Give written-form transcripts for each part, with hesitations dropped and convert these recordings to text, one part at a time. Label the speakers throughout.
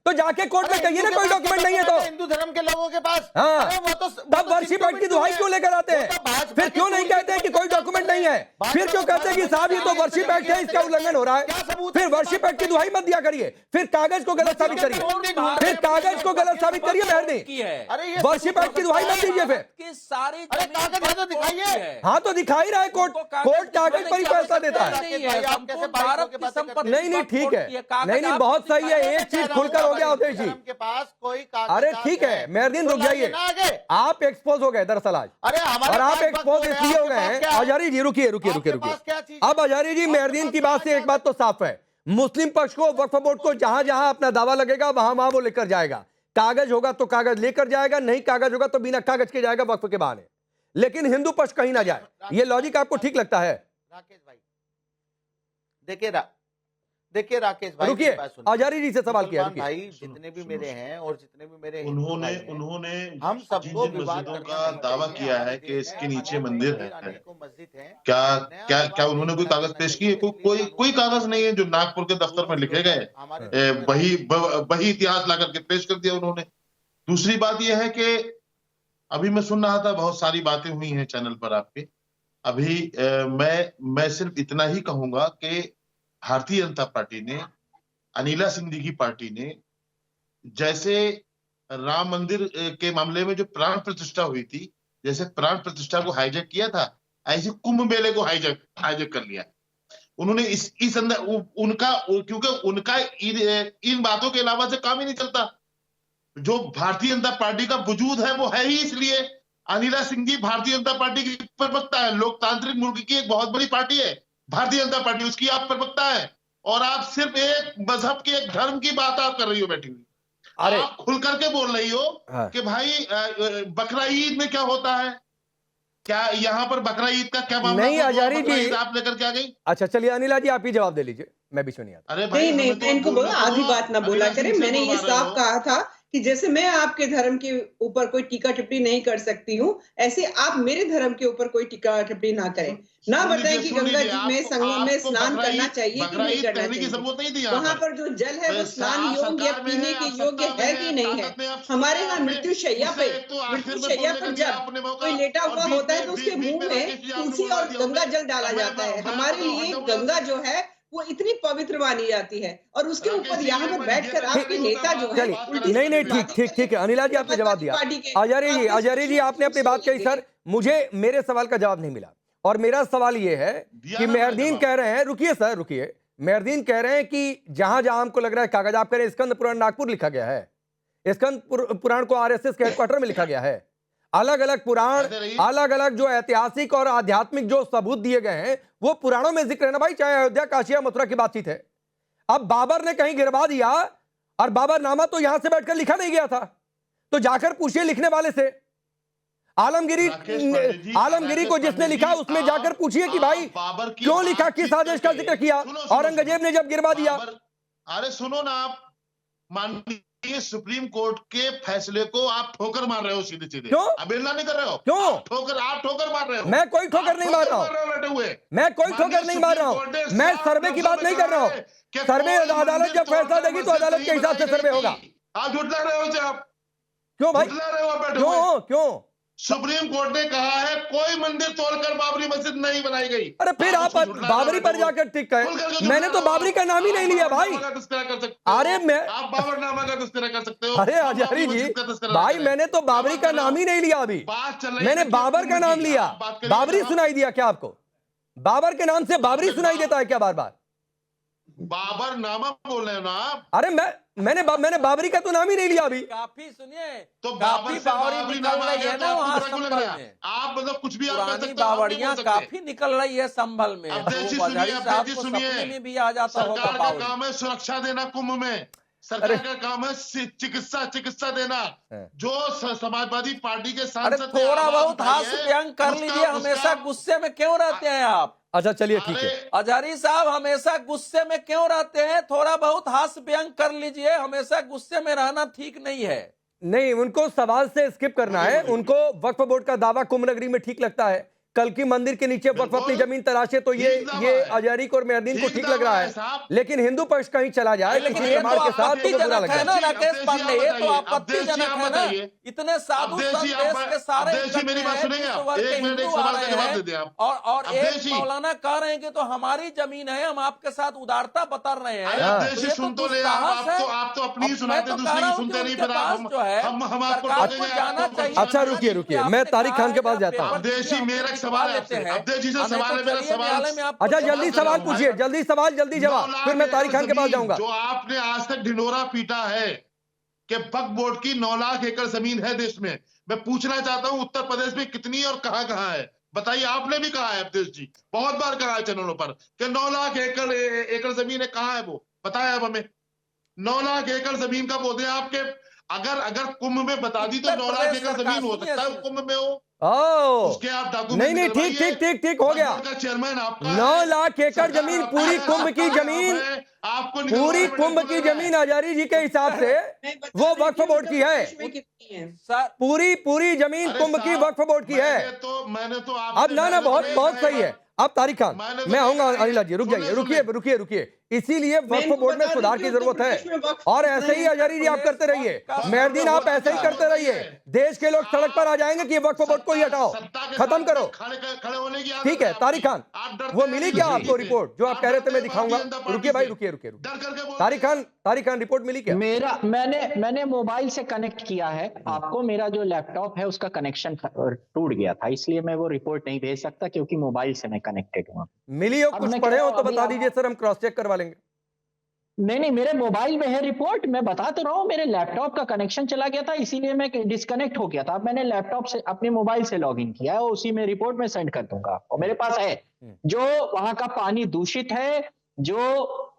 Speaker 1: तो जाके कोर्ट में कहिए ना कोई डॉक्यूमेंट नहीं है तो।
Speaker 2: हिंदू धर्म के लोगों के पास।
Speaker 1: हाँ,
Speaker 2: अरे वो तो
Speaker 1: तब वर्षिप एक्ट की दुहाई क्यों लेकर आते हैं? फिर क्यों नहीं कहते हैं कि कोई डॉक्यूमेंट नहीं है? फिर क्यों कहते हैं कि साहब ये तो वर्षिप एक्ट है, इसका उल्लंघन हो रहा है? फिर वर्षिप एक्ट की दुहाई मत दिया करिए, फिर कागज को गलत साबित करिए, फिर कागज को गलत साबित करिए। मेहरबानी, वर्षिप एक्ट की दुहाई मत दीजिए फिर।
Speaker 3: सारी
Speaker 2: कागज है तो दिखाइए।
Speaker 1: हाँ तो दिखा ही रहा है कोर्ट, कोर्ट कागज पर ही फैसला देता है। नहीं नहीं ठीक है, नहीं नहीं बहुत सही है, एक चीज खुलकर हो गया अवधेश जी
Speaker 2: के पास कोई
Speaker 1: अरे ठीक है मेहरदीन रुक जाइए, आप एक्सपोज हो गए दरअसल आज।
Speaker 2: अरे
Speaker 1: और आप एक्सपोज इसलिए हो गए हैं अजारी जी, रुकिए रुकिए रुकिए रुकिए। अब अजारी जी मेहरदीन की बात से एक बात तो साफ है, मुस्लिम पक्ष को वक्फ बोर्ड को जहां जहां अपना दावा लगेगा वहां वहां वो लेकर जाएगा। कागज होगा तो कागज लेकर जाएगा, नहीं कागज होगा तो बिना कागज के जाएगा वक्फ के बहाने, लेकिन हिंदू पक्ष कहीं ना जाए। ये लॉजिक आपको ठीक लगता है?
Speaker 2: राकेश भाई देखिए राकेश भाई,
Speaker 1: रुकिए आजारी जी से सवाल किया।
Speaker 2: भाई जितने भी मेरे हैं और जितने भी मेरे
Speaker 4: उन्होंने
Speaker 2: हम सबको
Speaker 4: जिन मस्जिदों का दावा किया है कि इसके नीचे मंदिर है,
Speaker 2: मस्जिद है,
Speaker 4: क्या क्या क्या उन्होंने कोई कागज पेश किए? कोई कागज नहीं है जो नागपुर के दफ्तर में लिखे गए, वही इतिहास ला करके पेश कर दिया उन्होंने। दूसरी बात यह है कि अभी मैं सुन रहा था, बहुत सारी बातें हुई हैं चैनल पर आपके। अभी मैं सिर्फ इतना ही कहूंगा कि भारतीय जनता पार्टी ने, अनिला सिंह जी की पार्टी ने, जैसे राम मंदिर के मामले में जो प्राण प्रतिष्ठा हुई थी, जैसे प्राण प्रतिष्ठा को हाईजैक किया था, ऐसे कुंभ मेले को हाईजैक कर लिया उन्होंने। इस अंदर उनका, क्योंकि उनका इन बातों के अलावा से काम ही नहीं चलता। जो भारतीय जनता पार्टी का वजूद है वो है ही इसलिए। अनिला सिंह जी भारतीय जनता पार्टी की प्रवक्ता है, लोकतांत्रिक मुल्क की एक बहुत बड़ी पार्टी है भारतीय जनता पार्टी, उसकी आप प्रवक्ता है, और आप सिर्फ एक मजहब के, एक धर्म की बात आप कर रही हो बैठी हुई। अरे आप खुल करके बोल रही हो कि भाई बकरा ईद में क्या होता है, क्या यहाँ पर बकरा ईद का क्या मामला?
Speaker 1: नहीं आजारी जी
Speaker 4: आप लेकर के आ गई।
Speaker 1: अच्छा चलिए अनिला जी आप ही जवाब दे लीजिए, मैं बीच में नहीं आता।
Speaker 4: अरे भाई
Speaker 5: नहीं मैं इनको बोला आधी बात ना बोला करें। मैंने ये साफ कहा था कि जैसे मैं आपके धर्म के ऊपर कोई टीका टिप्पणी नहीं कर सकती हूँ, ऐसे आप मेरे धर्म के ऊपर कोई टीका टिप्पणी ना करें, ना बताएं कि गंगा जी में संगम में स्नान करना चाहिए कि नहीं करना चाहिए। वहां पर जो जल है वो स्नान योग्य या पीने के योग्य है कि नहीं है। हमारे यहाँ मृत्यु शैया पर जब कोई लेटा हुआ होता है तो उसके मुंह में तुलसी और गंगा जल डाला जाता है। हमारे लिए गंगा जो है वो इतनी पवित्र मानी जाती है, और उसके ऊपर यहाँ पर बैठकर आपके नेता जो है
Speaker 1: नहीं ठीक है अनिला जी आपने जवाब दिया। आजारी जी आपने अपनी बात कही सर, मुझे मेरे सवाल का जवाब नहीं मिला, और मेरा सवाल ये है कि मेहरदीन कह रहे हैं, रुकिए सर रुकिए, मेहरदीन कह रहे हैं कि जहां जहां हमको लग रहा है कागज, आप कह रहे हैं स्कंद पुराण नागपुर लिखा गया है, स्कंद पुराण को आरएसएस के हेडक्वार्टर में लिखा गया है। अलग अलग पुराण, अलग अलग जो ऐतिहासिक और आध्यात्मिक जो सबूत दिए गए हैं वो पुराणों में जिक्र है ना भाई, चाहे अयोध्या काशी या मथुरा की बातचीत है। अब बाबर ने कहीं गिरवा दिया और बाबरनामा तो यहां से बैठकर लिखा नहीं गया था, तो जाकर पूछिए लिखने वाले से। आलमगिरी को जिसने लिखा उसमें जाकर पूछिए कि भाई क्यों लिखा, किस आदेश का जिक्र किया औरंगजेब ने जब गिरवा दिया।
Speaker 4: अरे सुनो ना, आप माननीय सुप्रीम कोर्ट के फैसले को आप ठोकर मार रहे हो सीधे सीधे।
Speaker 1: क्यों?
Speaker 4: अवहेलना नहीं कर रहे हो?
Speaker 1: क्यों?
Speaker 4: आप ठोकर मार रहे हो।
Speaker 1: मैं कोई ठोकर नहीं मार रहा हूं, मैं कोई ठोकर नहीं मार रहा हूं, मैं सर्वे की बात नहीं कर रहा हूं। सर्वे अदालत जब फैसला देगी तो अदालत के हिसाब से सर्वे होगा।
Speaker 4: आप झुठला रहे हो। आप
Speaker 1: क्यों भाई, क्यों?
Speaker 4: सुप्रीम कोर्ट ने कहा है कोई मंदिर तोड़कर बाबरी मस्जिद नहीं बनाई गई।
Speaker 1: अरे फिर आप बाबरी पर जाकर टिक गए। मैंने तो बाबरी का नाम ही नहीं लिया भाई। अरे मैं
Speaker 4: आप बाबरनामा का तस्करा कर सकते हो।
Speaker 1: अरे आजारी जी भाई मैंने तो बाबरी का नाम ही नहीं लिया अभी, मैंने बाबर का नाम लिया। बाबरी सुनाई दिया क्या आपको? बाबर के नाम से बाबरी सुनाई देता है क्या बार बार?
Speaker 4: बाबरनामा बोल रहे हो ना आप?
Speaker 1: अरे मैंने बाबरी का तो नाम ही नहीं लिया अभी।
Speaker 3: काफी सुनिए
Speaker 4: तो
Speaker 3: बाबरी निकल रही है ना वहाँ संभल में।
Speaker 4: आप मतलब कुछ भी
Speaker 3: पुरानी बावड़ियाँ काफी निकल रही है संभल में।
Speaker 4: सुनिए
Speaker 3: में भी आ जाता होगा।
Speaker 4: सरकार का काम है सुरक्षा देना कुंभ में, सरकार का काम है चिकित्सा देना। जो समाजवादी पार्टी के सांसद
Speaker 3: थोड़ा बहुत हास्य व्यंग कर लीजिए, हमेशा गुस्से में क्यों रहते हैं आप?
Speaker 1: अच्छा चलिए ठीक है
Speaker 3: अजारी साहब, हमेशा गुस्से में क्यों रहते हैं? थोड़ा बहुत हास्य व्यंग कर लीजिए, हमेशा गुस्से में रहना ठीक नहीं है।
Speaker 1: नहीं, उनको सवाल से स्किप करना है। उनको वक्फ बोर्ड का दावा कुंभ नगरी में ठीक लगता है, कल की मंदिर के नीचे वक्फ अपनी जमीन तलाशे तो ये अजहरी को और मेहरदीन को ठीक लग रहा है, लेकिन हिंदू पक्ष कहीं चला जाए
Speaker 3: लेकिन
Speaker 1: किसी
Speaker 3: ये
Speaker 1: समाज
Speaker 3: तो
Speaker 1: के साथ तो बुरा लग
Speaker 3: आपत्तिजनक है
Speaker 1: जाए।
Speaker 3: ना राकेश पांडे, ये तो आपत्तिजनक है ना। इतने साधु संत देश के सारे
Speaker 4: मेरी बात सुनेंगे आप? एक मिनट, एक सवाल का जवाब दे दें आप।
Speaker 3: और एक मौलाना कह रहे हैं कि तो हमारी जमीन है, हम आपके साथ उदारता बता रहे हैं।
Speaker 4: अवधेश सुन तो ले, आप तो अपनी ही सुनाते, दूसरी की सुनते नहीं, फिर हम आपको
Speaker 3: जाना चाहिए।
Speaker 1: अच्छा रुकिए, मैं तारिक खान के पास जाता हूँ।
Speaker 4: अवधेश मेरा एक सवाल है आपसे, अवधेश जी से सवाल है मेरा सवाल।
Speaker 1: अच्छा जल्दी सवाल पूछिए, जल्दी सवाल जल्दी जवाब, फिर मैं तारिक खान के पास जाऊंगा।
Speaker 4: जो आपने आज तक ढिंढोरा पीटा है कि वक्फ बोर्ड की 9 लाख एकड़ जमीन है देश में, मैं पूछना चाहता हूं उत्तर प्रदेश में कितनी और कहां है, बताइए। आपने भी कहा है अवधेश जी, बहुत बार कहा है चैनलों पर कि 9 लाख एकड़ जमीन है, कहां है वो, बताया अब हमें। 9 लाख एकड़ जमीन का बोलते हैं आपके, अगर कुंभ में बता दी तो 9 लाख एकड़ जमीन हो सकता है कुंभ में हो। उसके आप डॉक्यूमेंट
Speaker 1: नहीं ठीक हो गया।
Speaker 4: चेयरमैन आपका
Speaker 1: 9 लाख एकड़ जमीन पूरी कुंभ की जमीन,
Speaker 4: आपको
Speaker 1: पूरी कुंभ की जमीन अजहरी जी के हिसाब से वो वक्फ बोर्ड की है। पूरी जमीन कुंभ की वक्फ बोर्ड की है।
Speaker 4: मैंने तो
Speaker 1: अब ना बहुत सही है। अब तारिक खान मैं आऊंगा, अनिला जी रुक जाइए, रुकिए। इसीलिए वक्फ बोर्ड में सुधार की जरूरत है, और ऐसे ही अजहरी जी आप करते रहिए, मेहरदीन आप ऐसे ही करते रहिए, देश के लोग सड़क पर आ जाएंगे कि वक्फ बोर्ड को ही हटाओ, खत्म करो। ठीक है तारिक खान, वो मिली क्या आपको रिपोर्ट जो आप कह रहे थे मैं दिखाऊंगा? रुकिए भाई, रुकिए। तारिक खान रिपोर्ट मिली क्या?
Speaker 6: मैंने मोबाइल से कनेक्ट किया है आपको, मेरा जो लैपटॉप है उसका कनेक्शन टूट गया था, इसलिए मैं वो रिपोर्ट नहीं भेज सकता क्योंकि मोबाइल से मैं कनेक्टेड हूँ।
Speaker 1: मिली हो, कुछ पढ़े हो तो बता दीजिए सर, हम क्रॉस चेक करवा लेंगे।
Speaker 6: नहीं, मेरे मोबाइल में है रिपोर्ट, मैं बता तो रहा हूँ, मेरे लैपटॉप का कनेक्शन चला गया था इसीलिए मैं डिस्कनेक्ट हो गया था। अब मैंने लैपटॉप से अपने मोबाइल से लॉगिन किया है और उसी में रिपोर्ट में सेंड कर दूंगा आपको। मेरे पास है जो वहां का पानी दूषित है, जो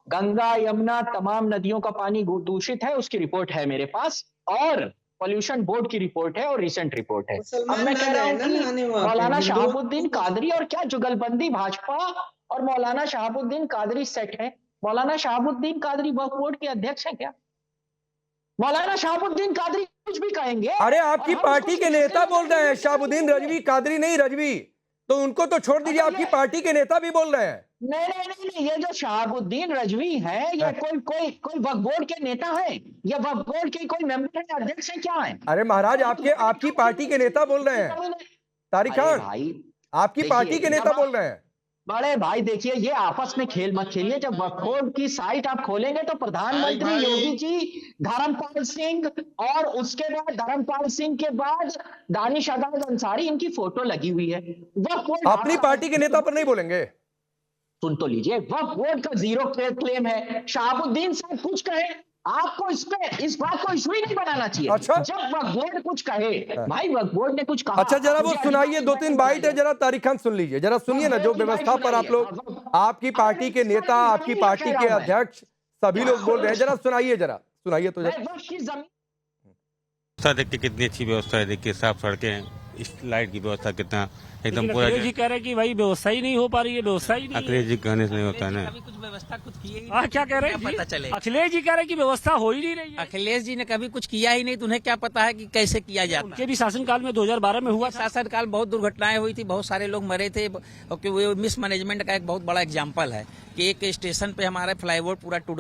Speaker 6: गंगा यमुना तमाम नदियों का पानी दूषित है, उसकी रिपोर्ट है मेरे पास, और पॉल्यूशन बोर्ड की रिपोर्ट है और रिसेंट रिपोर्ट है। अब मैं कह रहा हूँ कि मौलाना शहाबुद्दीन कादरी और क्या जुगलबंदी भाजपा और मौलाना शहाबुद्दीन कादरी सेट है। मौलाना शहाबुद्दीन कादरी वक्फ बोर्ड के अध्यक्ष हैं क्या? मौलाना शहाबुद्दीन कादरी कुछ भी कहेंगे।
Speaker 1: अरे आपकी पार्टी के नेता बोल रहे हैं, शहाबुद्दीन रजवी, कादरी नहीं रजवी, तो उनको तो छोड़ दीजिए, आपकी पार्टी के नेता भी बोल रहे हैं।
Speaker 6: नहीं, ये जो शहाबुद्दीन रजवी है ये कोई वक्फ बोर्ड के नेता है या वक्फ बोर्ड के कोई मेंबर है, अध्यक्ष है, क्या है?
Speaker 1: अरे महाराज आपकी पार्टी के नेता बोल रहे हैं, तारिक खान आपकी पार्टी के नेता बोल रहे हैं।
Speaker 6: बड़े भाई देखिए, ये आपस में खेल मत खेलिए। जब वक्फ बोर्ड की साइट आप खोलेंगे तो प्रधानमंत्री योगी जी, धर्मपाल सिंह, और उसके बाद धर्मपाल सिंह के बाद दानिश अदालत अंसारी, इनकी फोटो लगी हुई है। वक्फ बोर्ड
Speaker 1: अपनी पार्टी के नेता पर नहीं बोलेंगे?
Speaker 6: सुन तो लीजिए, वक्फ बोर्ड का जीरो क्लेम है। शहाबुद्दीन साहब कुछ कहे, आपको इस बात को इशू ही नहीं बनाना चाहिए।
Speaker 1: अच्छा?
Speaker 6: जब वक्फ बोर्ड कुछ कहे, भाई वक्फ बोर्ड ने कुछ कहा।
Speaker 1: अच्छा जरा वो सुनाइए, 2-3 बाइट है, जरा तारिक खान सुन लीजिए, जरा सुनिए ना, जो व्यवस्था पर आप लोग, आपकी पार्टी के नेता, आपकी पार्टी के अध्यक्ष, सभी लोग बोल रहे हैं, जरा सुनाइए तो
Speaker 7: व्यवस्था देखिए कितनी अच्छी व्यवस्था है, देखिए साफ सड़कें हैं, इस लाइट की व्यवस्था कितना एकदम पूरा।
Speaker 8: अखिलेश जी कह रहे हैं कि भाई व्यवस्था ही नहीं हो पा रही है, व्यवस्था ही नहीं।
Speaker 7: अखिलेश जी कहने से नहीं होता है ना,
Speaker 9: कुछ व्यवस्था कुछ किए ही
Speaker 8: क्या कह रहे हैं
Speaker 9: पता चले।
Speaker 8: अखिलेश जी कह रहे हैं कि व्यवस्था हो ही नहीं रही है।
Speaker 9: अखिलेश जी ने कभी कुछ किया ही नहीं, तो उन्हें क्या पता है कि कैसे किया जाता।
Speaker 8: उनके भी शासनकाल में 2012 में हुआ,
Speaker 9: शासनकाल बहुत दुर्घटनाएं हुई थी, बहुत सारे लोग मरे थे, और वो मिसमैनेजमेंट का एक बहुत बड़ा एग्जाम्पल है कि एक स्टेशन पे हमारा फ्लाईओवर पूरा टूट